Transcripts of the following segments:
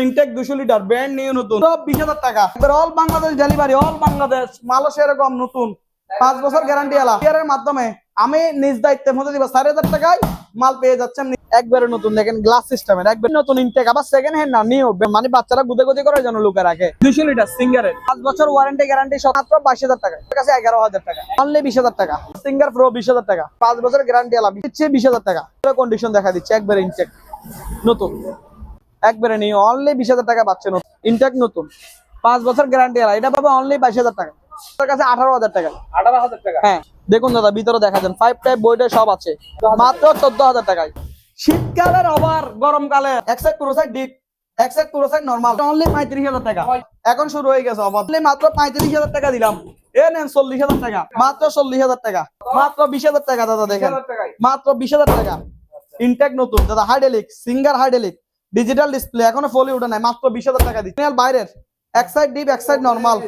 Intact 200 litre brand new নতুন সব 20,000 টাকা। এবার all Bangladesh delivery, all Bangladesh মালও সেরকম নতুন 5 বছর গ্যারান্টি আলা এর মাধ্যমে আমি নিজ দায়িত্বের মধ্যে দিব 4,000 টাকায় মাল পেয়ে যাচ্ছেন একবারে নতুন। দেখেন গ্লাস সিস্টেমের একবারে নতুন ইনটেক, আবার সেকেন্ড হ্যান্ড না নিউ, মানে বাচ্চারা গুদে গুদে করে যেন লোকে রাখে। 200 লিটার সিঙ্গারের 5 বছর ওয়ারেন্টি গ্যারান্টি মাত্র 22,000 টাকা, এর কাছে 11,000 টাকা, অনলি 20,000 টাকা। সিঙ্গার প্রো 20,000 টাকা, 5 বছর গ্যারান্টি আলা দিচ্ছে 20,000 টাকা। কন্ডিশন দেখা দিচ্ছে একবারে ইনটেক নতুন একবারে নিউ, অনলি 20,000 টাকা পাচ্ছেন ইনটেক নতুন 5 বছর গ্যারান্টি আলা। এটা পাবে অনলি 22,000 টাকা, তার কাছে 18,000 টাকা। 18,000 টাকা, হ্যাঁ দেখুন দাদা ভিতরে দেখা যান 5 টাইপ বইটা সব আছে মাত্র 14,000 টাকায়। শীতকালের ওভার গরমকালে এক্সেট পুরো সাইড ডিপ, এক্সেট পুরো সাইড নরমাল অনলি 35,000 টাকা। এখন শুরু হয়ে গেছে অফার, মাত্র 35,000 টাকা দিলাম। এ নেন 40,000 টাকা, মাত্র 40,000 টাকা, মাত্র 20,000 টাকা দাদা। দেখেন মাত্র 20,000 টাকা ইনটেক নতুন দাদা। হাইডেলিক সিঙ্গার হাইডেলিক ডিজিটাল ডিসপ্লে, এখনো ফলি ওঠে নাই, মাত্র 20,000 টাকা দিচ্ছি। বাইরের এক সাইড ডিপ এক সাইড নরমাল,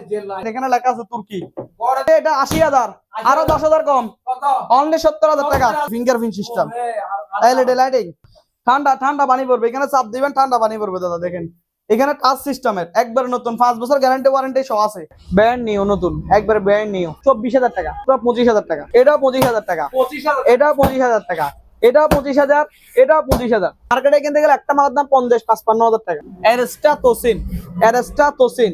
এখানে লেখা আছে তুর্কি। এটা 80,000, আরো 10,000 কম, অনলি 70,000 টাকা। ফিঙ্গারপ্রিন্ট সিস্টেম, এলইডি লাইটিং, ঠান্ডা ঠান্ডা পানি পড়বে, এখানে চাপ দিবেন ঠান্ডা পানি পড়বে দাদা। দেখেন এখানে টাচ সিস্টেমের একবার নতুন 5 বছর গ্যারান্টি ওয়ারেন্টি সহ আছে, ব্র্যান্ড নিউ নতুন একবার ব্র্যান্ড নিউ। 24,000 টাকা, 25,000 টাকা, এটাও 25,000 টাকা, এটাও 25,000 টাকা, এটাও 25,000, এটাও 25,000। মার্কেটে কিনতে গেলে একটা মালের দাম 50-55,000 টাকা। অ্যারেস্টা তোসিন, অ্যারেস্টা তোসিন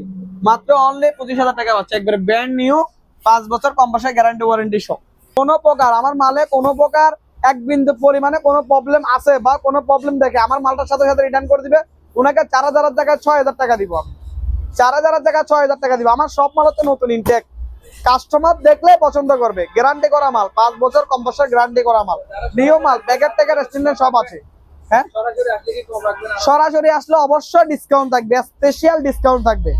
মাত্র অনলি 25,000 টাকা পাচ্ছে, একবারে ব্র্যান্ড নিউ 5 বছর কম্পাসের গ্যারান্টি ওয়ারেন্টি সহ। কোনো প্রকার আমার মালে কোনো প্রকার এক বিন্দু পরিমাণে কোনো প্রবলেম আছে বা কোনো প্রবলেম দেখে আমার মালটার সাথে সাথে রিটার্ন করে দিবে। ওনাকে 4,000 টাকা 6,000 টাকা দিব আমি, 4,000 টাকা 6,000 টাকা দিব। আমার সব মাল হচ্ছে নতুন ইনটেক, কাস্টমার দেখলে পছন্দ করবে, গ্যারান্টি করা মাল, 5 বছর কম্পাসের গ্যারান্টি করা মাল, নিউ মাল, প্যাকেট ট্যাকেট স্ট্যান্ডার্ড সব আছে। হ্যাঁ সরাসরি আসলে অবশ্যই ডিসকাউন্ট থাকবে, স্পেশাল ডিসকাউন্ট থাকবে।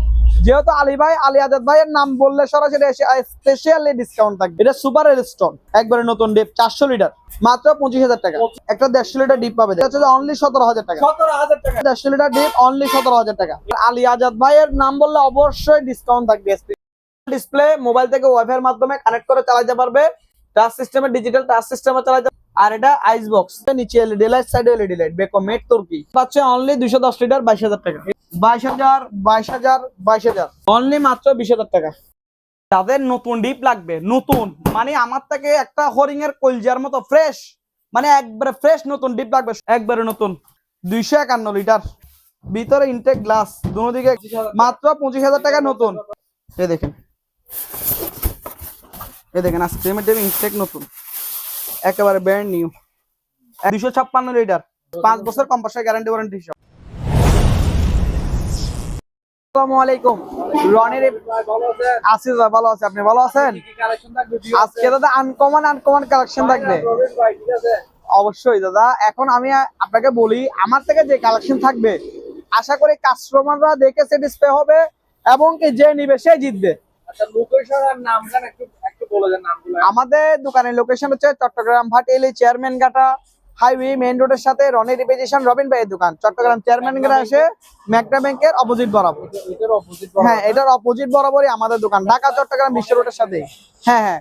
যেহেতু আলী ভাই আলী আজাদ ভাইয়ের নাম বললে সরাসরি এসে স্পেশালি ডিসকাউন্ট থাকবে। এটা সুপার স্টোন একবারে নতুন ডিপ 400 লিটার মাত্র 25,000 টাকা। একটা 150 লিটার ডিপ পাবে, এটা হচ্ছে অনলি 17,000 টাকা। 150 লিটার ডিপ অনলি 17,000 টাকা। আলী আজাদ ভাইয়ের নাম বললে অবশ্যই ডিসকাউন্ট থাকবে। ডিসপ্লে মোবাইল থেকে ওয়াইফাই এর মাধ্যমে কানেক্ট করে চালাতে পারবে, টাচ সিস্টেমে ডিজিটাল টাচ সিস্টেমে চালাতে। আর এটা আইস বক্স, নিচে এলইডি লাইট, সাইডে এলইডি লাইট, বেকো মেট তুর্কি পাচ্ছে অনলি 210 লিটার 22,000 টাকা। 22,000 অনলি মাত্র 20,000 টাকা। তাদের নতুন ডিপ লাগবে, নতুন মানে আমার থেকে একটা হরিং এর কলজার মতো ফ্রেশ, মানে একবারে ফ্রেশ নতুন ডিপ লাগবে, একবারে নতুন 251 লিটার ভিতরে ইনটেক গ্লাস দুদিকে মাত্র 25,000 টাকা নতুন। এই দেখেন, এই দেখেন আইসক্রিমের ডিপ ইনটেক নতুন একেবারে ব্র্যান্ড নিউ 256 লিটার 5 বছর কম্পাসের গ্যারান্টি ওয়ারেন্টি সহ। আসসালামু আলাইকুম, রনির আসিফ ভাই ভালো আছে, আপনি ভালো আছেন? আজকে দাদা আনকমন কালেকশন থাকবে অবশ্যই দাদা। এখন আমি আপনাকে বলি আমার থেকে যে কালেকশন থাকবে আশা করি কাস্টমাররা দেখে স্যাটিসফাই হবে এবং কি যে নিবে সে জিতবে। আচ্ছা লোকেশন আর নামটা একটু বলে দেন নামগুলো। আমাদের দোকানের লোকেশন হচ্ছে চট্টগ্রাম ভাটিয়ালি চেয়ারম্যান ঘাটা হাইওয়ে মেইন রোডের সাথে রনি রিপিটেশন রবিন ভাইয়ের দোকান, চট্টগ্রাম চেয়ারম্যান ঘাটা এসে ম্যাকডা ব্যাংকের অপোজিট বরাবর। হ্যাঁ এটার অপোজিট বরাবরই আমাদের দোকান, ঢাকা চট্টগ্রাম বিশ্ব রোডের সাথে। হ্যাঁ হ্যাঁ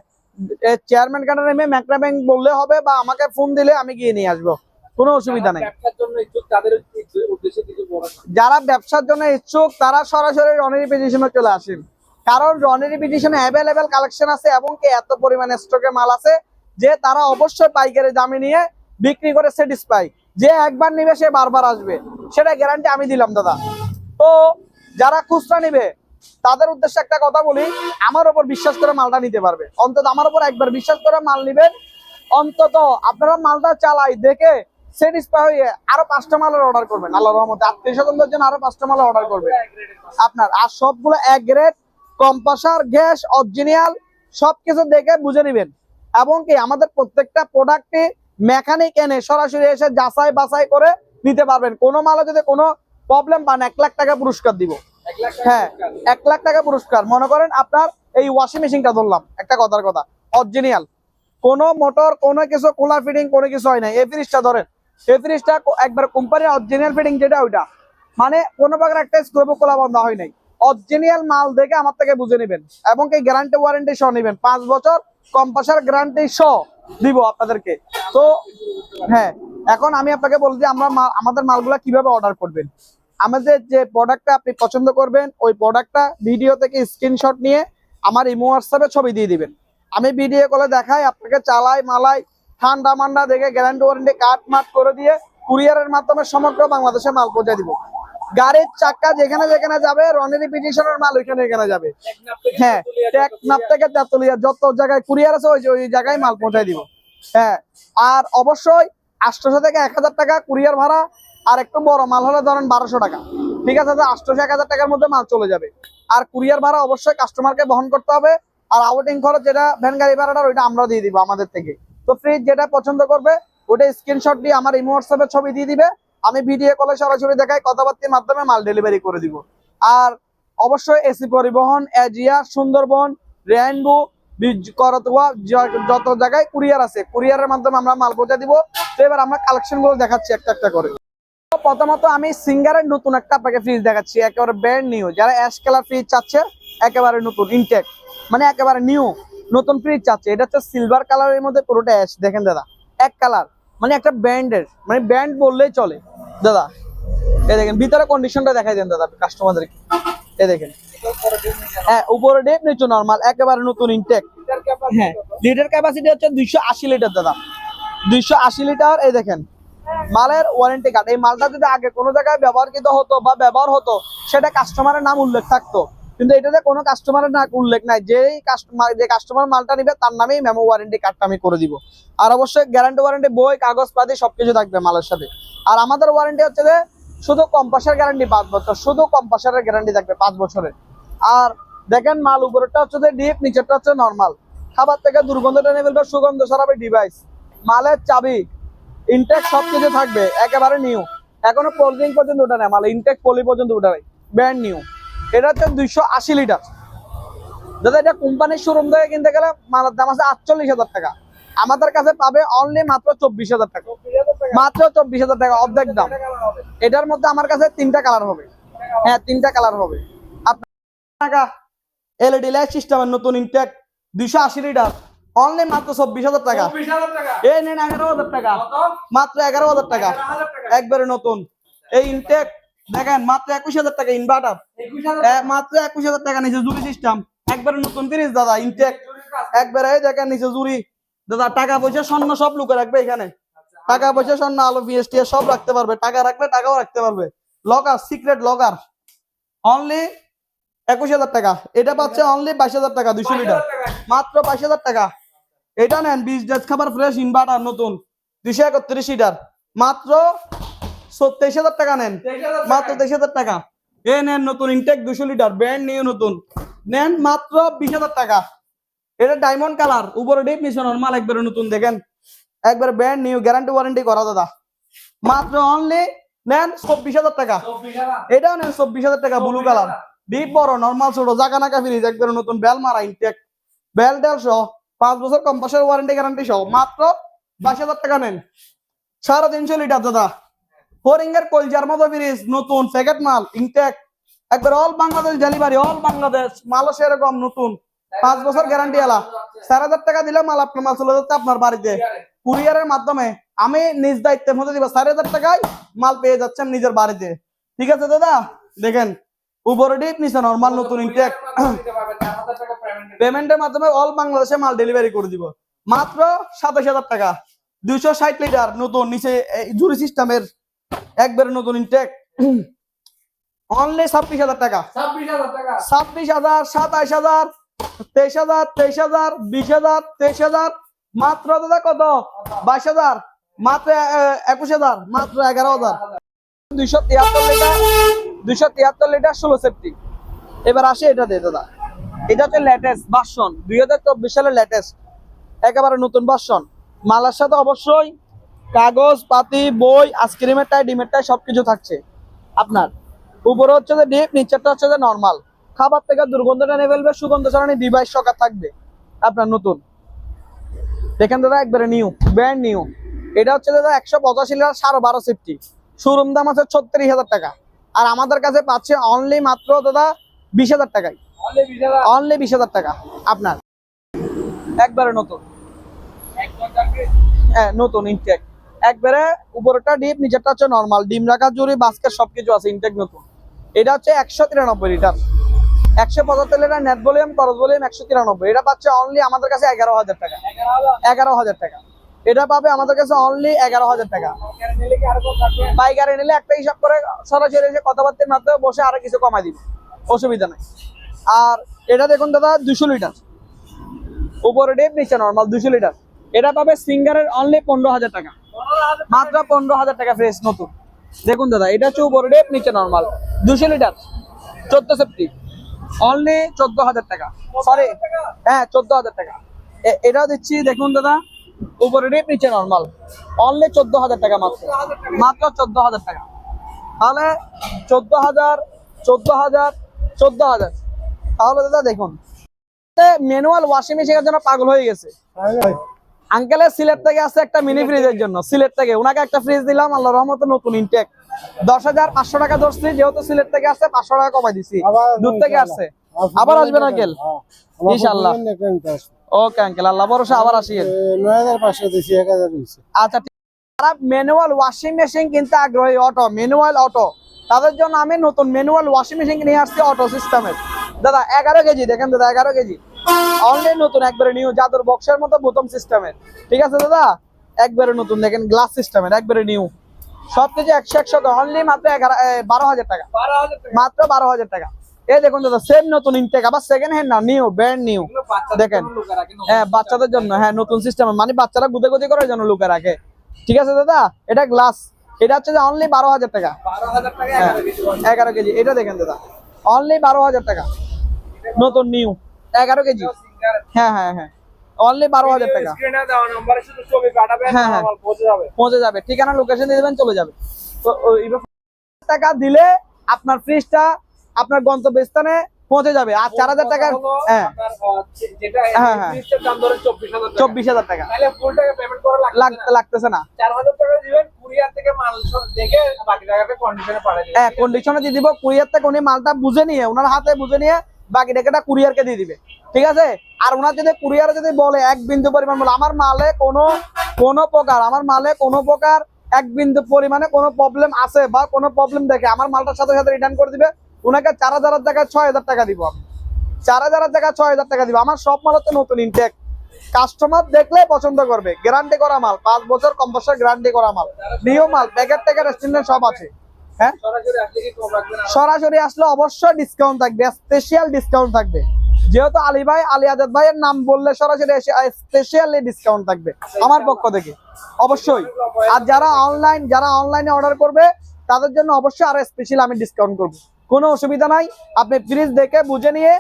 চেয়ারম্যান ঘাটা নেমে ম্যাকডা ব্যাংক বললে হবে বা আমাকে ফোন দিলে আমি গিয়ে নিয়ে আসবো, কোনো অসুবিধা নেই। ব্যবসার জন্য ইচ্ছুক তাদের উদ্দেশ্যে কিছু বলেন। যারা ব্যবসার জন্য ইচ্ছুক তারা সরাসরি রনি রিপিটেশনে চলে আসেন, কারণ রনি রিপিটেশনে অ্যাভেলেবেল কালেকশন আছে এবং কি এত পরিমাণে স্টকে মাল আছে যে তারা অবশ্যই পাইকারি দামে নিয়ে বিক্রি করে স্যাটিসফাই। যে একবার নিবে সে বারবার আসবে, সেটা গ্যারান্টি আমি দিলাম দাদা। তো যারা খুচরা নিবে তাদের উদ্দেশ্যে একটা কথা বলি, আমার উপর বিশ্বাস করে মালটা নিতে পারবে। অন্তত আমার উপর একবার বিশ্বাস করে মাল নিবেন, অন্তত আপনারা মালটা চালাই দেখে স্যাটিসফাই হয়ে আরো 5টা মালের অর্ডার করবেন। আল্লাহর রহমতে আত্মীয়-স্বজনদের জন্য আরো 5টা মালের অর্ডার করবেন আপনার। আর সবগুলো এক গ্রেড কম্পাসার গ্যাস অরিজিনাল সবকিছু দেখে বুঝে নেবেন এবং কি আমাদের প্রত্যেকটা প্রোডাক্টে মেকানিক এনে সরাসরি এসে যাচাই বাছাই করে নিতে পারবেন। কোনো মালে যদি কোনো প্রবলেম পান 1 লাখ টাকা পুরস্কার দিব। হ্যাঁ 1 লাখ টাকা পুরস্কার। মনে করেন আপনার এই ওয়াশিং মেশিনটা ধরলাম একটা কথার কথা অরিজিনাল, কোনো মোটর কোনো কিছু খোলা ফিটিং কোনো কিছু হয় না। এই ফ্রিজটা ধরেন, এই ফ্রিজটা একবার কোম্পানির অরিজিনাল ফিটিং যেটা ওইটা, মানে কোনো প্রকার একটা স্ক্রু খোলা বন্ধ হয় নাই। অরিজিনাল মাল দেখে আমার থেকে বুঝে নেবেন এবং কি গ্যারান্টি ওয়ারেন্টি সহ নেবেন, 5 বছর কম্পাসার গ্যারান্টি সহ দিব আপনাদেরকে। তো হ্যাঁ এখন আমি আপনাকে বলছি আমরা আমাদের মালগুলা কিভাবে অর্ডার করবেন। আমাদের যে প্রোডাক্টটা আপনি পছন্দ করবেন ওই প্রোডাক্টটা ভিডিও থেকে স্ক্রিনশট নিয়ে আমার ইমো হোয়াটসঅ্যাপে ছবি দিয়ে দিবেন। আমি ভিডিও কলে দেখাই, আপনাকে চালাই মালাই ঠান্ডা মান্ডা দেখে গ্যারান্টি ওয়ারেন্টি কাট মাট করে দিয়ে কুরিয়ারের মাধ্যমে সমগ্র বাংলাদেশে মাল পৌঁছে দিব। গাড়ির চাকা যেখানে যেখানে যাবে রনি রিপিটিশনের মাল ওইখানে এখানে যাবে। হ্যাঁ, টেকনাফ থেকে তেতুলিয়া যত জায়গায় কুরিয়ার আছে ওই জায়গায় মাল পৌঁছায় দিব। হ্যাঁ, আর অবশ্যই 800 থেকে 1000 টাকা কুরিয়ার ভাড়া, আর একটু বড় মাল হলে ধরেন 1200 টাকা। ঠিক আছে, 800-1000 টাকার মধ্যে মাল চলে যাবে। আর কুরিয়ার ভাড়া অবশ্যই কাস্টমারকে বহন করতে হবে। আর আউটিং খরচ যেটা ভ্যান গাড়ি ভাড়াটা ওইটা আমরা দিয়ে দিব আমাদের থেকে। তো ফ্রিজ যেটা পছন্দ করবে ওটা স্ক্রিনশট দিয়ে আমার ইমো হোয়াটসঅ্যাপে ছবি দিয়ে দিবে, আমি ভিডিও কলে সরাসরি দেখাই, কথাবার্তার মাধ্যমে মাল ডেলিভারি করে দিব। আর অবশ্যই এসি পরিবহন, এজিআর, সুন্দরবন, রেইনবো, করতোয়া যত জায়গায় কুরিয়ার আছে কুরিয়ারের মাধ্যমে আমরা মাল পৌঁছে দিব। তো এবার আমরা কালেকশন গুলো দেখাচ্ছি একটা একটা করে। প্রথমত আমি সিঙ্গারের নতুন একটা আপনাকে ফ্রিজ দেখাচ্ছি, একেবারে ব্র্যান্ড নিউ। যারা অ্যাশ কালার ফ্রিজ চাচ্ছে, একেবারে নতুন ইনটেক, মানে একেবারে নিউ নতুন ফ্রিজ চাচ্ছে। এটা হচ্ছে সিলভার কালারের মধ্যে পুরোটা অ্যাশ। দেখেন দাদা, এক কালার, মানে একটা ব্র্যান্ডের, মানে ব্র্যান্ড বললেই চলে দাদা। এই দেখেন ভিতরে কন্ডিশনটা দেখাই দেন দাদা কাস্টমারদেরকে। এই দেখেন, হ্যাঁ উপরে ডিপ নিচে নরমাল, একেবারে নতুন ইনটেক। হ্যাঁ, লিটার ক্যাপাসিটি হচ্ছে 280 লিটার দাদা, 280 লিটার। এই দেখেন মালের ওয়ারেন্টি কার্ড। এই মালটা যদি আগে কোনো জায়গায় ব্যবহৃত হতো বা ব্যবহার হতো সেটা কাস্টমারের নাম উল্লেখ থাকতো, কিন্তু এটাতে কোনো কাস্টমারের নাম উল্লেখ নাই। যে কাস্টমার মালটা নিবে তার নামেই মেমো ওয়ারেন্টি কার্ডটা আমি করে দিব। আর অবশ্যই গ্যারান্টি ওয়ারেন্টি বই কাগজপাতি সবকিছু থাকবে মালের সাথে। আর আমাদের ওয়ারেন্টি হচ্ছে যে শুধু কম্পাসের গ্যারান্টি 5 বছর, শুধু কম্পাসের গ্যারান্টি থাকবে 5 বছরের। আর দেখেন মাল উপরেরটা হচ্ছে যে ডিপ, নিচেরটা হচ্ছে নরমাল। খাবার থেকে দুর্গন্ধ টেনে ফেলবে, সুগন্ধ ছড়াবে ডিভাইস। মালের চাবি ইনটেক সবকিছু থাকবে, একেবারে নিউ। এখনো কোল্ড ড্রিঙ্ক পর্যন্ত উঠে নেয় মাল, ইনটেক পলি পর্যন্ত উঠে নেয়, ব্র্যান্ড নিউ। এটা হচ্ছে 280 লিটার দাদা। এটা কোম্পানির শোরুম থেকে কিনতে গেলে মালের দাম আছে 48,000 টাকা, আমাদের কাছে পাবে অনলি মাত্র 24,000 টাকা, মাত্র 24,000 টাকা, অর্ধেক দাম। এটার মধ্যে আমার কাছে 3টা কালার হবে। হ্যাঁ, 3টা কালার হবে। আপনার টাকা এলইডি লাইট সিস্টেমের নতুন ইনটেক 280 লিটার, অনলি মাত্র 24,000 টাকা। এই নেন 11,000 টাকা, মাত্র 11,000 টাকা, একবারে নতুন। এই ইনটেক দেখেন মাত্র 21,000 টাকা, ইনভার্টার মাত্র 21,000 টাকা, নিচে জুরি সিস্টেম, একবারে নতুন ফ্রিজ দাদা ইনটেক, একবারে। এই দেখেন নিচে জুরি দাদা, টাকা পয়সা স্বর্ণ সব লুকে রাখবে এখানে। টাকা পয়সা স্বর্ণ আলো বিএসটি সব রাখতে পারবে, টাকা রাখবে টাকাও রাখতে পারবে। লকার, সিক্রেট লকার, অনলি 21,000 টাকা। এটা পাচ্ছে অনলি 22,000 টাকা, 200 লিটার, মাত্র 22,000 টাকা। এটা নেন 20 ডেজ খাবার ফ্রেশ ইনভার্টার নতুন 231 লিটার, মাত্র 23,000 টাকা নেন, মাত্র 23,000 টাকা। এ নেন নতুন ইনটেক 200 লিটার, ব্র্যান্ড নিউ নতুন, নেন মাত্র 20,000 টাকা। এটা ডায়মন্ড কালার, উপরে ডিপ নিচে নরমাল, একবারে নতুন। দেখেন একবারে ব্র্যান্ড নিউ, গ্যারান্টি ওয়ারেন্টি করা দাদা। মাত্র অনলি নেন 24,000 টাকা। এটাও নেন 24,000 টাকা, ব্লু কালার, ডিপ বড় নরমাল ছোট, জাকা নাকা ফ্রিজ, একবারে নতুন, বেল মারা ইনটেক, বেল টেল সহ 5 বছর কম্পাসের ওয়ারেন্টি গ্যারান্টি সহ, মাত্র 22,000 টাকা নেন। 350 লিটার দাদা, ফোরিংয়ের কলজার মতো ফ্রিজ নতুন, প্যাকেট মাল ইনটেক, একবার all Bangladesh delivery, all Bangladesh মালও সেরকম নতুন, 5 বছর গ্যারান্টি এলা। 4,000 টাকা দিলে মাল আপনার মাল চলে যাচ্ছে আপনার বাড়িতে কুরিয়ারের মাধ্যমে। আমি নিজ দায়িত্বের মধ্যে দিব, 4,000 টাকায় মাল পেয়ে যাচ্ছেন নিজের বাড়িতে। ঠিক আছে দাদা, দেখেন উপরে ডিপ নিচে নরমাল নতুন ইনটেক, পেমেন্টের মাধ্যমে অল বাংলাদেশে মাল ডেলিভারি করে দিব, মাত্র 27,000 টাকা। 260 লিটার নতুন, নিচে জুরি সিস্টেমের, একবারে নতুন ইনটেক, অনলি 26,000 টাকা, 26,000, 27,000, 23,000, 23,000, 20,000, 23,000, মাত্র দাদা কত 22,000, মাত্র 21,000, মাত্র 11,000। 273 লিটার, 273 লিটার 16 সেফটি। এবার আসে এটা দে দাদা, এটা হচ্ছে লেটেস্ট ভার্সন, 2024 সালের লেটেস্ট, একেবারে নতুন ভার্সন। মালের সাথে অবশ্যই কাগজ পাতি, বই, আইসক্রিমের টাই, ডিমের টাই সবকিছু থাকছে আপনার। উপরে হচ্ছে যে ডিপ, নিচেরটা হচ্ছে যে নরমাল। খাবার থেকে দুর্গন্ধ টেনে ফেলবে, সুগন্ধ ছড়ানি ডিভাইস সকার থাকবে আপনার নতুন। দেখেন দাদা একবারে নিউ, ব্র্যান্ড নিউ। এটা হচ্ছে দাদা 185 লিটার 12.5 সেফটি, শোরুম দাম আছে 36,000 টাকা, আর আমাদের কাছে পাচ্ছে অনলি মাত্র দাদা 20,000 টাকায়, অনলি 20,000 টাকা আপনার, একবারে নতুন, হ্যাঁ নতুন ইনটেক। একবারে উপরেরটা ডিপ, নিচেরটা হচ্ছে নর্মাল। ডিম রাখা জুড়ি, বাস্কেট সবকিছু আছে, ইনটেক নতুন। এটা হচ্ছে 193 litre, 175 litre net volume, cross volume 193। এটা পাচ্ছে অনলি আমাদের কাছে 11,000 টাকা। 11,000 টাকা এটা পাবে আমাদের কাছে অনলি 11,000 টাকা। পাইকারি নিলে একটা হিসাব করে সরাসরি এসে কথাবার্তার মাধ্যমে বসে আরো কিছু কমাই দিবে, অসুবিধা নাই। আর এটা দেখুন দাদা 200 লিটার, উপরে ডিপ নিচে নর্মাল 200 লিটার। এটা পাবে সিঙ্গারের অনলি 15,000 টাকা, মাত্র 15,000 টাকা ফ্রেশ নতুন। দেখুন দাদা এটা হচ্ছে উপরে ডিপ নিচে নর্মাল 200 লিটার 14 সেফটি, অনলি 14,000 টাকা। সরি, হ্যাঁ 14,000 টাকা। এটাও দিচ্ছি দেখুন দাদা, উপরে ডিপ নিচে নর্মাল অনলি 14,000 টাকা, মাত্র 14,000 টাকা। তাহলে 14,000, 14,000, 14,000। তাহলে দাদা দেখুন, ম্যানুয়াল ওয়াশিং মেশিনের জন্য পাগল হয়ে গেছে। আঙ্কেলের সিলেট থেকে আসছে একটা মিনি ফ্রিজের জন্য, সিলেট থেকে ওনাকে একটা ফ্রিজ দিলাম, আল্লাহ রহমতে নতুন ইনটেক। 10,500 টাকা ধরছি, যেহেতু সিলেট থেকে আসছে 500 টাকা কমাই দিছি, দূর থেকে আসছে। আবার আসবেন আঙ্কেল ইনশাআল্লাহ। ওকে আঙ্কেল, আল্লাহ ভরসা, আবার আসিয়েন। 9,500 দিছি, 1,000 দিছি। আচ্ছা, যারা ম্যানুয়াল ওয়াশিং মেশিন কিনতে আগ্রহী, অটো ম্যানুয়াল অটো, তাদের জন্য আমি নতুন ম্যানুয়াল ওয়াশিং মেশিন নিয়ে আসছি অটো সিস্টেমের। দাদা 11 কেজি, দেখেন দাদা 11 কেজি অনলি নতুন, একবারে নিউ, জাদুর বক্সের মতো বোতাম সিস্টেমের। ঠিক আছে দাদা, একবারে নতুন, দেখেন গ্লাস সিস্টেমের, একবারে নিউ, সবকিছু 100 অনলি মাত্র 12,000 টাকা, মাত্র 12,000 টাকা। এই দেখুন দাদা সেম নতুন ইনটেক, আবার সেকেন্ড হ্যান্ড না, নিউ, ব্র্যান্ড নিউ। দেখেন, হ্যাঁ বাচ্চাদের জন্য, হ্যাঁ নতুন সিস্টেম, মানে বাচ্চারা গুদে গুদি করে যেন লুকে রাখে। ঠিক আছে দাদা, এটা গ্লাস, এটা হচ্ছে যে অনলি 12,000 টাকা, 11 কেজি। এটা দেখেন দাদা অনলি 12,000 টাকা, নতুন নিউ 11 কেজি। হ্যাঁ হ্যাঁ হ্যাঁ, অনলি 12,000 টাকা। হ্যাঁ হ্যাঁ, পৌঁছে যাবে, ঠিকানা লোকেশন দিয়ে দেবেন, চলে যাবে। তো টাকা দিলে আপনার ফ্রিজটা আপনার গন্তব্যস্থানে পৌঁছে যাবে। আর 4,000 টাকা, হ্যাঁ হ্যাঁ হ্যাঁ 24,000 টাকা লাগতেছে না, 4,000 টাকা দিবেন, কুরিয়ার থেকে মাল দেখে বাকি টাকাটা কন্ডিশনে পাঠিয়ে দিবেন। হ্যাঁ কন্ডিশনে দিয়ে দিব। কুরিয়ার থেকে উনি মালটা বুঝে নিয়ে, ওনার হাতে বুঝে নিয়ে বাকি টাকাটা কুরিয়ারকে দিয়ে দিবে। ঠিক আছে, আর ওনার যদি কুরিয়ারে যদি বলে 1 বিন্দু পরিমাণ বলে আমার মালে কোনো প্রকার 1 বিন্দু পরিমাণে কোনো প্রবলেম আছে বা কোনো প্রবলেম দেখে আমার মালটার সাথে সাথে রিটার্ন করে দিবে, ওনাকে 4,000 টাকা 6,000 টাকা দিব আমি, 4,000 টাকা 6,000 টাকা দিব। আমার সব মাল হচ্ছে নতুন ইনটেক, কাস্টমার দেখলে পছন্দ করবে, গ্যারান্টি করা মাল, 5 বছর কম্পালসারি গ্যারান্টি করা মাল, নিউ মাল, প্যাকেট ট্যাকেট স্ট্যান্ডার্ড সব আছে। হ্যাঁ সরাসরি আসলে কি কম রাখবেন? সরাসরি আসলে অবশ্যই ডিসকাউন্ট থাকবে, স্পেশাল ডিসকাউন্ট থাকবে। যেহেতু আলী ভাই, আলী আজাদ ভাইয়ের নাম বললে সরাসরি স্পেশালি ডিসকাউন্ট থাকবে আমার পক্ষ থেকে অবশ্যই। আর যারা অনলাইনে অর্ডার করবে তাদের জন্য অবশ্যই আরো স্পেশাল আমি ডিসকাউন্ট করব, কোনো অসুবিধা নাই। আপনি ফ্রিজ দেখে বুঝে নিয়ে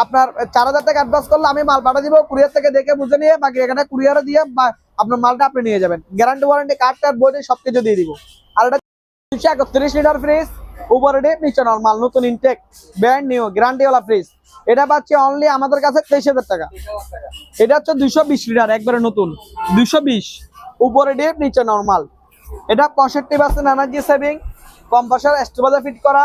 আপনার 4,000 টাকা অ্যাডভান্স করলে আমি মাল পাঠিয়ে দিব, কুরিয়ার থেকে দেখে বুঝে নিয়ে বাকি এখানে কুরিয়ারে দিয়ে আপনার মালটা আপনি নিয়ে যাবেন, গ্যারান্টি ওয়ারেন্টি কার্ড বই সবকিছু দিয়ে দিব। আর এটা 231 লিটার ফ্রিজ, উপরে ডিপ নিচে নরমাল, নতুন ইনটেক, ব্র্যান্ড নিউ, গ্যারান্টি ওয়ালা ফ্রিজ। এটা পাচ্ছি অনলি আমাদের কাছে 23,000 টাকা। এটা হচ্ছে 220 লিটার, একবারে নতুন 220, উপরে ডিপ নিচে নরমাল। এটা 65% energy saving, compressor stabiliser fit করা,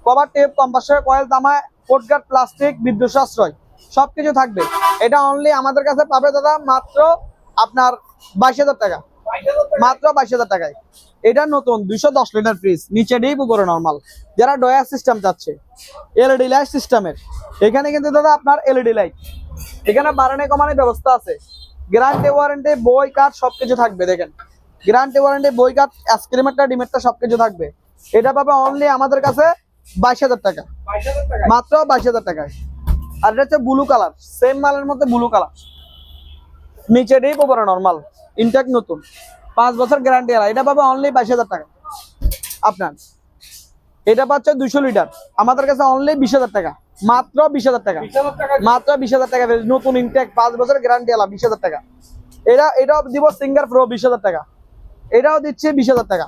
কভার টেপ, কম্প্রেসর কয়েল, তামা, পোর্টগার্ড, প্লাস্টিক, বিদ্যুৎ সাশ্রয় সবকিছু থাকবে। এটা অনলি আমাদের কাছে পাবে দাদা মাত্র আপনার 22,000 টাকা, মাত্র 22,000 টাকায়। এটা নতুন 210 লিটার ফ্রিজ, নিচে ডিপ উপরে নরমাল। যারা ডয়ার সিস্টেম চাচ্ছে, এলইডি লাইট সিস্টেমের, এখানে কিন্তু দাদা আপনার এলইডি লাইট, এখানে বাড়ানো কমানোর ব্যবস্থা আছে, গ্যারান্টি ওয়ারেন্টি বই কার্ড সবকিছু থাকবে। দেখেন গ্যারান্টি ওয়ারেন্টি বই কার্ড, আইসক্রিমেরটা ডিমেরটা সবকিছু থাকবে। এটা পাবে অনলি আমাদের কাছে 22,000 টাকা, 22,000 টাকা, মাত্র 22,000 টাকায়। আর এটা হচ্ছে ব্লু কালার, সেম মালের মধ্যে ব্লু কালার, নিচে ডিপ উপরে নরমাল, ইনটেক নতুন, 5 বছর গ্যারান্টি আলা। এটা পাবে অনলি 22,000 টাকা আপনার। এটা পাচ্ছে 200 লিটার, আমাদের কাছে অনলি 20,000 টাকা, মাত্র 20,000 টাকা, 20,000 টাকা। মাত্র 20,000 টাকা, নতুন ইনটেক, 5 বছর গ্যারান্টি আলা, 20,000 টাকা। এটাও দিব সিঙ্গার প্রো 20,000 টাকা, এটাও দিচ্ছে 20,000 টাকা।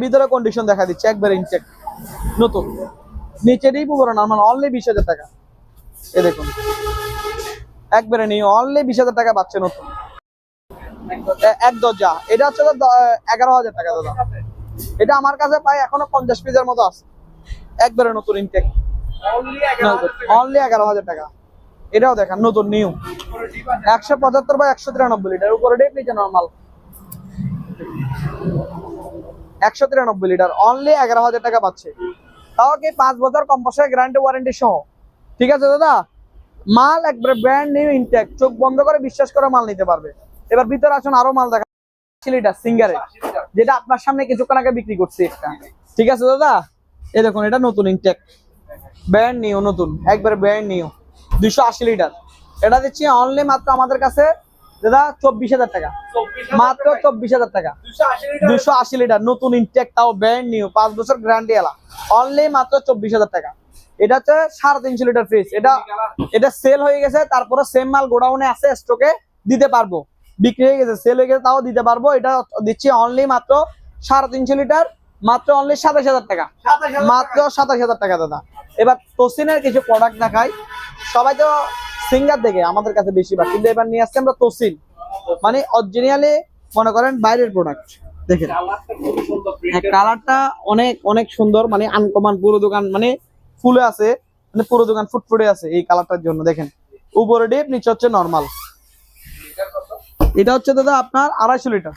ভিতরে কন্ডিশন দেখা দিচ্ছে, একবারে ইনটেক নতুন, নিচে ডিপ উপরে নরমাল, অনলি 20,000 টাকা। এই দেখুন একবারে নিয়ে অনলি 20,000 টাকা পাচ্ছে নতুন এক দরজা। এটা হচ্ছে 11,000 টাকা দাদা। এটা আমার কাছে প্রায় এখনো 50 পিসের মতো আছে, একবারে নতুন ইনটেক, Only 11,000 টাকা। অনলি 11,000 টাকা। এটাও দেখেন নতুন নিউ, 175 বা 193 লিটার, উপরে ডিপ নিচে নরমাল। 193 লিটার অনলি 11,000 টাকা পাচ্ছে, তাও কি 5 বছর কম্পাসের গ্যারান্টি ওয়ারেন্টি সহ। ঠিক আছে দাদা, মাল একবারে ব্র্যান্ড নিউ ইনটেক, চোখ বন্ধ করে বিশ্বাস করে মাল নিতে পারবে। এবার ভিতরে আসুন, আরো মাল দেখা। 80 লিটার সিঙ্গারে, যেটা আপনার সামনে কিছুক্ষণ আগে বিক্রি করছি একটা। ঠিক আছে দাদা, এই দেখুন এটা নতুন ইনটেক, ব্র্যান্ড নিউ, নতুন একবারে ব্র্যান্ড নিউ, 280 লিটার। এটা দিচ্ছি অনলি মাত্র আমাদের কাছে দাদা 24,000 টাকা, মাত্র 24,000 টাকা। 280 লিটার নতুন ইনটেক, তাও ব্র্যান্ড নিউ, 5 বছর গ্যারান্টি এলা, অনলি মাত্র 24,000 টাকা। এটা হচ্ছে 350 লিটার ফ্রিজ, এটা সেল হয়ে গেছে, তারপরে সেম মাল গোডাউনে আছে, স্টকে দিতে পারবো, বিক্রি হয়ে গেছে, সেল হয়ে গেছে, তাও দিতে পারবো। এটা দিচ্ছি অনলি মাত্র 350 লিটার, মাত্র অনলি 27,000 টাকা, মাত্র 27,000 টাকা দাদা। এবার তোসিনের কিছু প্রোডাক্ট দেখাই। সবাই তো সিঙ্গার দেখে আমাদের কাছে বেশিরভাগ, কিন্তু এবার নিয়ে আসছে আমরা তোসিন, মানে অরিজিনালি মনে করেন বাইরের প্রোডাক্ট। দেখেন কালারটা অনেক অনেক সুন্দর, মানে আনকমন, পুরো দোকান মানে ফুলে আছে, মানে পুরো দোকান ফুটফুটে আছে এই কালারটার জন্য। দেখেন উপরে ডিপ, নিচে হচ্ছে নরমাল। এটা হচ্ছে দাদা আপনার 250 লিটার,